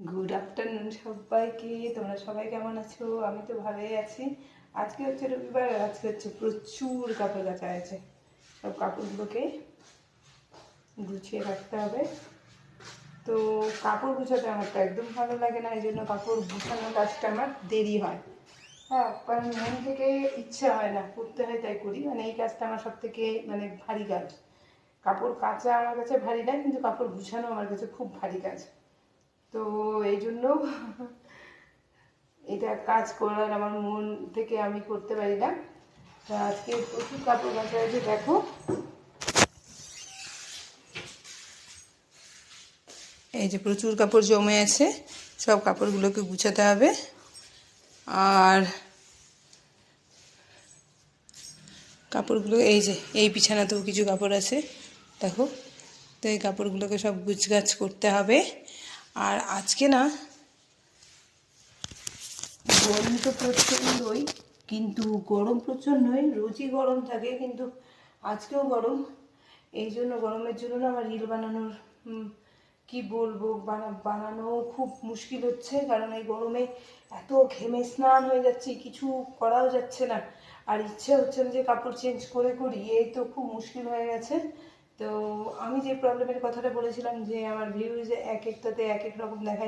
Good afternoon সবাইকে। তোমরা সবাই কেমন আছো? আমি তো ভালোই আছি। আজকে হচ্ছে রবিবার, আজকে হচ্ছে প্রচুর কাপড় কাচা আছে। সব কাপড়গুলোকে গুছিয়ে রাখতে হবে। তো কাপড় গুছাতে আমার তো একদম ভালো লাগে না, এই জন্য কাপড় গুছানোর কাজটা আমার দেরি হয়। হ্যাঁ, কারণ মন থেকে ইচ্ছা হয় না, করতে হয় তাই করি। মানে এই কাজটা আমার সব থেকে ভারী কাজ। কাপড় কাচা আমার কাছে ভারী না, কিন্তু কাপড় গুছানো আমার কাছে খুব ভারী কাজ। তো এই জন্য এটা কাজ করার আমার মন থেকে আমি করতে পারি না। তো আজকে প্রচুর কাপড় কাচা হয়েছে, দেখো। এই যে প্রচুর কাপড় জমে আছে, সব কাপড়গুলোকে গুছাতে হবে। আর কাপড়গুলো এই যে এই বিছানাতেও কিছু কাপড় আছে, দেখো। তো এই কাপড়গুলোকে সব গুছগাছ করতে হবে। আর আজকে না, গরম তো প্রচণ্ডই, কিন্তু গরম প্রচণ্ডই, রোজই গরম থাকে, কিন্তু আজকেও গরম। এই জন্য গরমের জন্য না আমার রিল বানানোর কি বলবো, বানানো খুব মুশকিল হচ্ছে। কারণ এই গরমে এত ঘেমে স্নান হয়ে যাচ্ছে, কিছু করাও যাচ্ছে না। আর ইচ্ছে হচ্ছে না যে কাপড় চেঞ্জ করে করি, এই তো খুব মুশকিল হয়ে গেছে। তো আমি যে প্রবলেমের কথাটা বলেছিলাম যে আমার ভিউজ এক একটাতে এক এক রকম দেখায়,